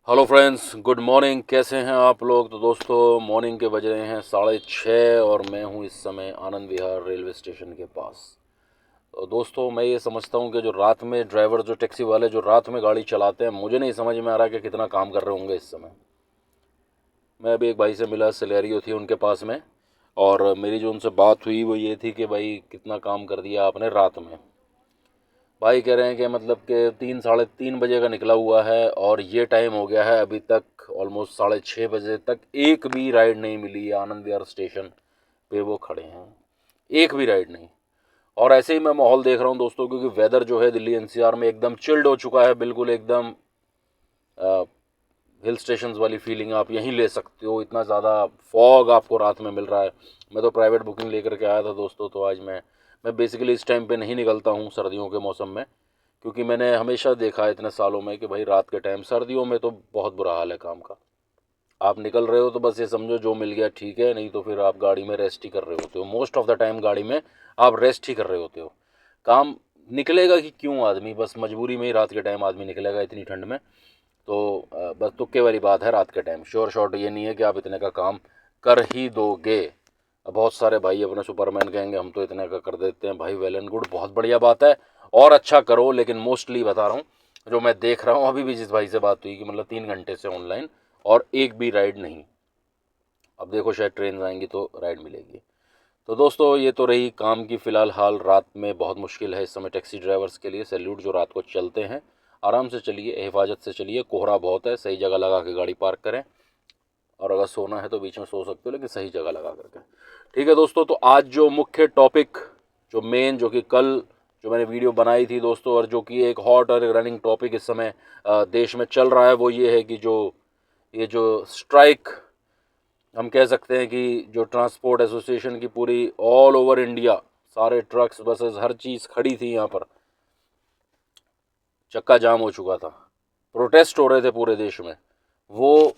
Hello friends, good morning. कैसे हैं आप लोग? तो दोस्तों, मॉर्निंग के बज रहे हैं 6:30 और मैं हूं इस समय आनंद विहार रेलवे स्टेशन के पास। तो दोस्तों, मैं ये समझता हूं कि जो रात में ड्राइवर, जो टैक्सी वाले जो रात में गाड़ी चलाते हैं, मुझे नहीं समझ में आ रहा कि कितना काम कर रहे होंगे इस समय। मैं अभी एक भाई से मिला, सिलेरियो थी उनके पास में, और मेरी जो उनसे बात हुई वो ये थी कि भाई कितना काम कर दिया आपने रात में। भाई कह रहे हैं कि मतलब कि 3 साढ़े 3 बजे का निकला हुआ है और ये टाइम हो गया है, अभी तक ऑलमोस्ट 6:30 बजे तक एक भी राइड नहीं मिली है। आनंद विहार स्टेशन पे वो खड़े हैं, एक भी राइड नहीं। और ऐसे ही मैं माहौल देख रहा हूँ दोस्तों, क्योंकि वेदर जो है दिल्ली एनसीआर में एकदम चिल्ड हो चुका है, बिल्कुल एकदम हिल स्टेशंस वाली फीलिंग आप यहीं ले सकते हो। इतना ज़्यादा फॉग आपको रात में मिल रहा है। मैं तो प्राइवेट बुकिंग लेकर के आया था दोस्तों, तो आज मैं बेसिकली इस टाइम पे नहीं निकलता हूँ सर्दियों के मौसम में, क्योंकि मैंने हमेशा देखा है इतने सालों में कि भाई रात के टाइम सर्दियों में तो बहुत बुरा हाल है काम का। आप निकल रहे हो तो बस ये समझो जो मिल गया ठीक है, नहीं तो फिर आप गाड़ी में रेस्ट ही कर रहे होते हो। मोस्ट ऑफ द टाइम गाड़ी में आप रेस्ट ही कर रहे होते हो। काम निकलेगा कि क्यों आदमी, बस मजबूरी में ही रात के टाइम आदमी निकलेगा इतनी ठंड में। तो बस तुक्के वाली बात है रात के टाइम। श्योर शॉट ये नहीं है कि आप इतने का काम कर ही दोगे। बहुत सारे भाई अपने सुपरमैन कहेंगे हम तो इतने का कर देते हैं। भाई वेल एंड गुड, बहुत बढ़िया बात है, और अच्छा करो। लेकिन मोस्टली बता रहा हूँ, जो मैं देख रहा हूँ अभी भी, जिस भाई से बात हुई कि मतलब 3 घंटे से ऑनलाइन और एक भी राइड नहीं। अब देखो शायद ट्रेन आएंगी तो राइड मिलेगी। तो दोस्तों, ये तो रही काम की फ़िलहाल हाल। रात में बहुत मुश्किल है इस समय टैक्सी ड्राइवर्स के लिए। सैल्यूट जो रात को चलते हैं। आराम से चलिए, हिफाजत से चलिए, कोहरा बहुत है, सही जगह लगा के गाड़ी पार्क करें। और अगर सोना है तो बीच में सो सकते हो, लेकिन सही जगह लगा करके। ठीक है दोस्तों, तो आज जो मुख्य टॉपिक, जो मेन, जो कि कल जो मैंने वीडियो बनाई थी दोस्तों, और जो कि एक हॉट और रनिंग टॉपिक इस समय देश में चल रहा है, वो ये है कि ये जो स्ट्राइक हम कह सकते हैं, कि जो ट्रांसपोर्ट एसोसिएशन की पूरी ऑल ओवर इंडिया, सारे ट्रक्स, बसेस, हर चीज़ खड़ी थी यहाँ पर, चक्का जाम हो चुका था, प्रोटेस्ट हो रहे थे पूरे देश में। वो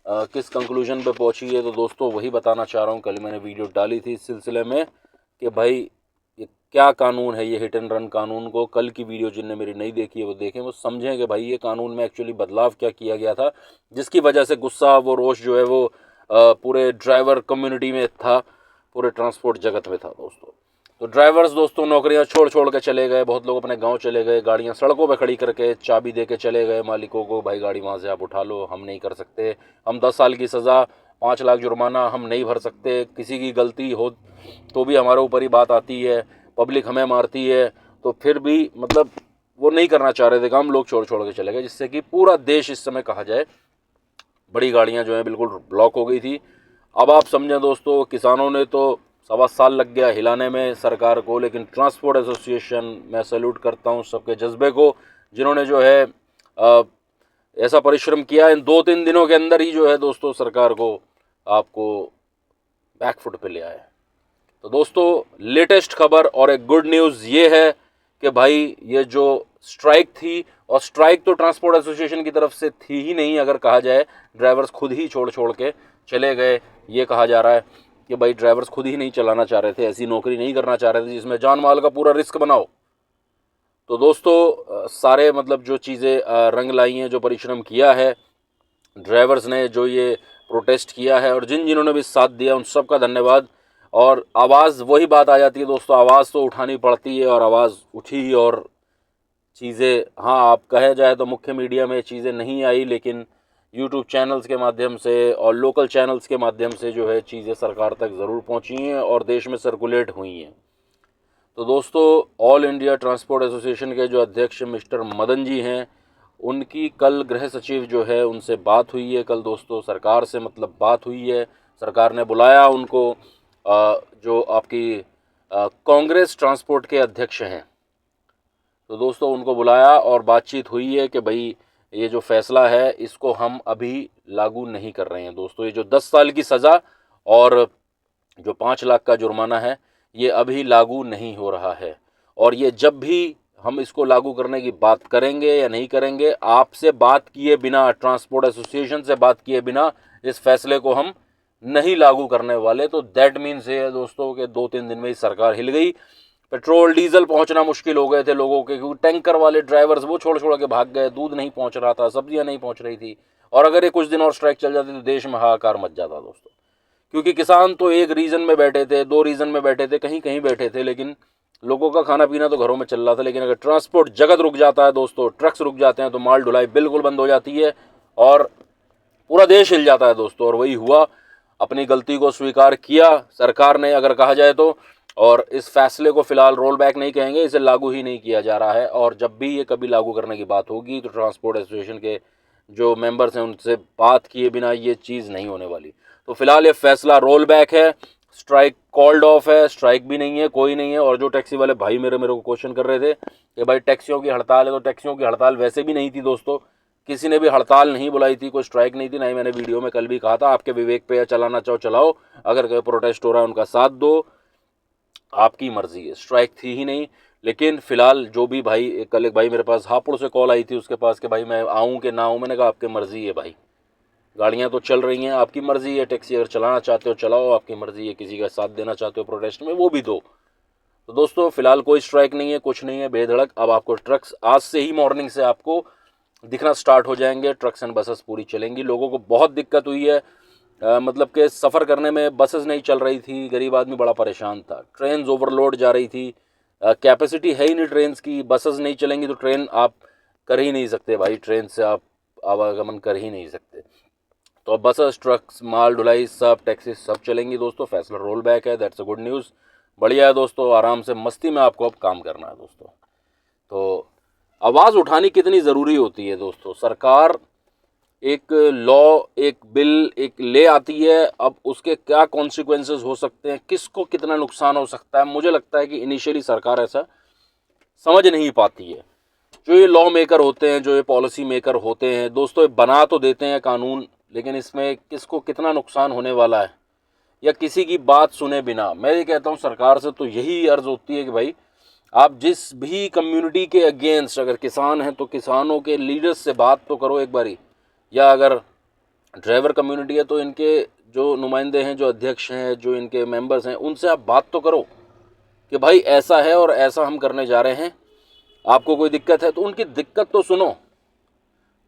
किस कंक्लूजन पे पहुंची है, तो दोस्तों वही बताना चाह रहा हूँ। कल मैंने वीडियो डाली थी इस सिलसिले में कि भाई ये क्या कानून है, ये हिट एंड रन कानून को। कल की वीडियो जिनने मेरी नहीं देखी है वो देखें, वो समझें कि भाई ये कानून में एक्चुअली बदलाव क्या किया गया था, जिसकी वजह से गुस्सा, वो रोष जो है वो पूरे ड्राइवर कम्युनिटी में था, पूरे ट्रांसपोर्ट जगत में था दोस्तों। तो ड्राइवर्स दोस्तों नौकरियां छोड़ छोड़ के चले गए, बहुत लोग अपने गांव चले गए, गाड़ियां सड़कों पे खड़ी करके चाबी दे के चले गए मालिकों को, भाई गाड़ी वहां से आप उठा लो, हम नहीं कर सकते। हम 10 साल की सज़ा, 5 लाख जुर्माना हम नहीं भर सकते। किसी की गलती हो तो भी हमारे ऊपर ही बात आती है, पब्लिक हमें मारती है। तो फिर भी मतलब वो नहीं करना चाह रहे थे काम, लोग छोड़ छोड़ के चले गए, जिससे कि पूरा देश इस समय कहा जाए बड़ी गाड़ियां जो हैं बिल्कुल ब्लॉक हो गई थी। अब आप समझें दोस्तों, किसानों ने तो 1.25 साल लग गया हिलाने में सरकार को, लेकिन ट्रांसपोर्ट एसोसिएशन, मैं सैल्यूट करता हूं सबके जज्बे को, जिन्होंने जो है ऐसा परिश्रम किया। इन 2-3 दिनों के अंदर ही जो है दोस्तों सरकार को आपको बैकफुट पे ले आए। तो दोस्तों, लेटेस्ट खबर और एक गुड न्यूज़ ये है कि भाई ये जो स्ट्राइक थी, और स्ट्राइक तो ट्रांसपोर्ट एसोसिएशन की तरफ से थी ही नहीं, अगर कहा जाए ड्राइवर्स खुद ही छोड़ छोड़ के चले गए। ये कहा जा रहा है कि भाई ड्राइवर्स खुद ही नहीं चलाना चाह रहे थे, ऐसी नौकरी नहीं करना चाह रहे थे जिसमें जान माल का पूरा रिस्क बनाओ। तो दोस्तों सारे मतलब जो चीज़ें रंग लाई हैं, जो परिश्रम किया है ड्राइवर्स ने, जो ये प्रोटेस्ट किया है, और जिन जिन्होंने भी साथ दिया, उन सब का धन्यवाद। और आवाज़ वही बात आ जाती है दोस्तों, आवाज़ तो उठानी पड़ती है, और आवाज़ उठी। और चीज़ें, हाँ, आप कहे जाए तो मुख्य मीडिया में चीज़ें नहीं आई, लेकिन यूट्यूब चैनल्स के माध्यम से और लोकल चैनल्स के माध्यम से जो है चीज़ें सरकार तक ज़रूर पहुंची हैं और देश में सर्कुलेट हुई हैं। तो दोस्तों, ऑल इंडिया ट्रांसपोर्ट एसोसिएशन के जो अध्यक्ष मिस्टर मदन जी हैं, उनकी कल गृह सचिव जो है उनसे बात हुई है। कल दोस्तों सरकार से मतलब बात हुई है, सरकार ने बुलाया उनको। जो आपकी कांग्रेस ट्रांसपोर्ट के अध्यक्ष हैं, तो दोस्तों उनको बुलाया और बातचीत हुई है कि भाई ये जो फैसला है इसको हम अभी लागू नहीं कर रहे हैं दोस्तों। ये जो 10 साल की सज़ा और जो 5 लाख का जुर्माना है, ये अभी लागू नहीं हो रहा है। और ये जब भी हम इसको लागू करने की बात करेंगे या नहीं करेंगे, आपसे बात किए बिना, ट्रांसपोर्ट एसोसिएशन से बात किए बिना इस फैसले को हम नहीं लागू करने वाले। तो दैट मीन्स ये है दोस्तों कि 2-3 दिन में ही सरकार हिल गई। पेट्रोल डीजल पहुंचना मुश्किल हो गए थे लोगों के, क्योंकि टैंकर वाले ड्राइवर्स वो छोड़ छोड़ के भाग गए, दूध नहीं पहुंच रहा था, सब्जियां नहीं पहुंच रही थी। और अगर ये कुछ दिन और स्ट्राइक चल जाती तो देश में हाहाकार मच जाता दोस्तों, क्योंकि किसान तो एक रीजन में बैठे थे, 2 रीजन में बैठे थे, कहीं कहीं बैठे थे, लेकिन लोगों का खाना पीना तो घरों में चल रहा था। लेकिन अगर ट्रांसपोर्ट जगत रुक जाता है दोस्तों, ट्रक्स रुक जाते हैं, तो माल ढुलाई बिल्कुल बंद हो जाती है और पूरा देश हिल जाता है दोस्तों। और वही हुआ, अपनी गलती को स्वीकार किया सरकार ने अगर कहा जाए तो, और इस फैसले को फिलहाल रोल बैक नहीं कहेंगे, इसे लागू ही नहीं किया जा रहा है। और जब भी ये कभी लागू करने की बात होगी तो ट्रांसपोर्ट एसोसिएशन के जो मेंबर्स हैं उनसे बात किए बिना ये चीज़ नहीं होने वाली। तो फिलहाल ये फैसला रोल बैक है, स्ट्राइक कॉल्ड ऑफ है, स्ट्राइक भी नहीं है, कोई नहीं है। और जो टैक्सी वाले भाई मेरे को क्वेश्चन कर रहे थे कि भाई टैक्सियों की हड़ताल है, तो टैक्सियों की हड़ताल वैसे भी नहीं थी दोस्तों, किसी ने भी हड़ताल नहीं बुलाई थी, कोई स्ट्राइक नहीं थी, ना ही मैंने वीडियो में कल भी कहा था आपके विवेक पे, चलाना चाहो चलाओ, अगर कोई प्रोटेस्ट हो रहा है उनका साथ दो, आपकी मर्जी है, स्ट्राइक थी ही नहीं। लेकिन फिलहाल जो भी भाई, कल एक भाई मेरे पास हापुड़ से कॉल आई थी उसके पास कि भाई मैं आऊँ कि ना आऊँ, मैंने कहा आपकी मर्जी है भाई, गाड़ियाँ तो चल रही हैं, आपकी मर्जी है, टैक्सी अगर चलाना चाहते हो चलाओ, आपकी मर्जी है, किसी का साथ देना चाहते हो प्रोटेस्ट में वो भी दो। तो दोस्तों फिलहाल कोई स्ट्राइक नहीं है, कुछ नहीं है, बेधड़क अब आपको ट्रक्स आज से ही मॉर्निंग से आपको दिखना स्टार्ट हो जाएंगे, ट्रक्स एंड बसेस पूरी चलेंगी। लोगों को बहुत दिक्कत हुई है, मतलब कि सफ़र करने में बसेस नहीं चल रही थी, गरीब आदमी बड़ा परेशान था, ट्रेन ओवरलोड जा रही थी, कैपेसिटी है ही नहीं ट्रेन की, बसेस नहीं चलेंगी तो ट्रेन आप कर ही नहीं सकते भाई, ट्रेन से आप आवागमन कर ही नहीं सकते। तो अब बसेस, ट्रक्स, माल ढुलाई सब, टैक्सी सब चलेंगी दोस्तों। फैसला रोल बैक है, दैट्स अ गुड न्यूज़, बढ़िया है दोस्तों। आराम से मस्ती में आपको अब काम करना है दोस्तों। तो आवाज़ उठानी कितनी ज़रूरी होती है दोस्तों। सरकार एक लॉ, एक बिल एक ले आती है, अब उसके क्या कॉन्सिक्वेंसेस हो सकते हैं, किसको कितना नुकसान हो सकता है, मुझे लगता है कि इनिशियली सरकार ऐसा समझ नहीं पाती है। जो ये लॉ मेकर होते हैं, जो ये पॉलिसी मेकर होते हैं दोस्तों, ये बना तो देते हैं कानून, लेकिन इसमें किसको कितना नुकसान होने वाला है या किसी की बात सुने बिना, मैं ये कहता हूँ सरकार से तो यही अर्ज होती है कि भाई आप जिस भी कम्युनिटी के अगेंस्ट, अगर किसान हैं तो किसानों के लीडर्स से बात तो करो एक बारी, या अगर ड्राइवर कम्युनिटी है तो इनके जो नुमाइंदे हैं, जो अध्यक्ष हैं, जो इनके मेंबर्स हैं, उनसे आप बात तो करो कि भाई ऐसा है और ऐसा हम करने जा रहे हैं, आपको कोई दिक्कत है तो उनकी दिक्कत तो सुनो।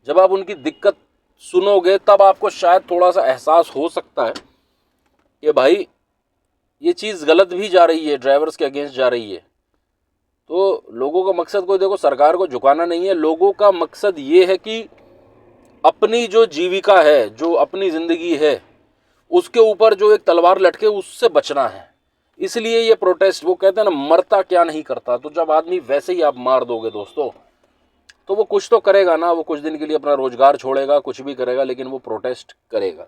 जब आप उनकी दिक्कत सुनोगे तब आपको शायद थोड़ा सा एहसास हो सकता है कि भाई ये चीज़ गलत भी जा रही है, ड्राइवर्स के अगेंस्ट जा रही है। तो लोगों का मकसद कोई देखो सरकार को झुकाना नहीं है, लोगों का मकसद ये है कि अपनी जो जीविका है, जो अपनी ज़िंदगी है, उसके ऊपर जो एक तलवार लटके उससे बचना है। इसलिए ये प्रोटेस्ट, वो कहते हैं ना मरता क्या नहीं करता, तो जब आदमी वैसे ही आप मार दोगे दोस्तों तो वो कुछ तो करेगा ना, वो कुछ दिन के लिए अपना रोजगार छोड़ेगा, कुछ भी करेगा, लेकिन वो प्रोटेस्ट करेगा।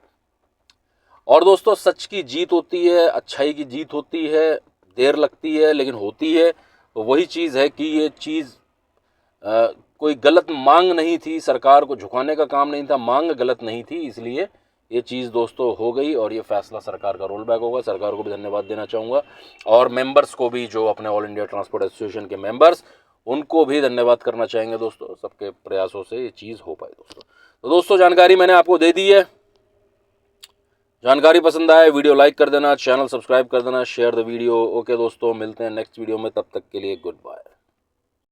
और दोस्तों सच की जीत होती है, अच्छाई की जीत होती है, देर लगती है लेकिन होती है। तो वही चीज़ है कि ये चीज़ कोई गलत मांग नहीं थी, सरकार को झुकाने का काम नहीं था, मांग गलत नहीं थी, इसलिए ये चीज़ दोस्तों हो गई और ये फैसला सरकार का रोल बैक होगा। सरकार को भी धन्यवाद देना चाहूँगा और मेंबर्स को भी, जो अपने ऑल इंडिया ट्रांसपोर्ट एसोसिएशन के मेंबर्स, उनको भी धन्यवाद करना चाहेंगे दोस्तों, सबके प्रयासों से ये चीज़ हो पाई दोस्तों। तो दोस्तों जानकारी मैंने आपको दे दी है, जानकारी पसंद आए वीडियो लाइक कर देना, चैनल सब्सक्राइब कर देना, शेयर द वीडियो। ओके दोस्तों, मिलते हैं नेक्स्ट वीडियो में, तब तक के लिए गुड बाय।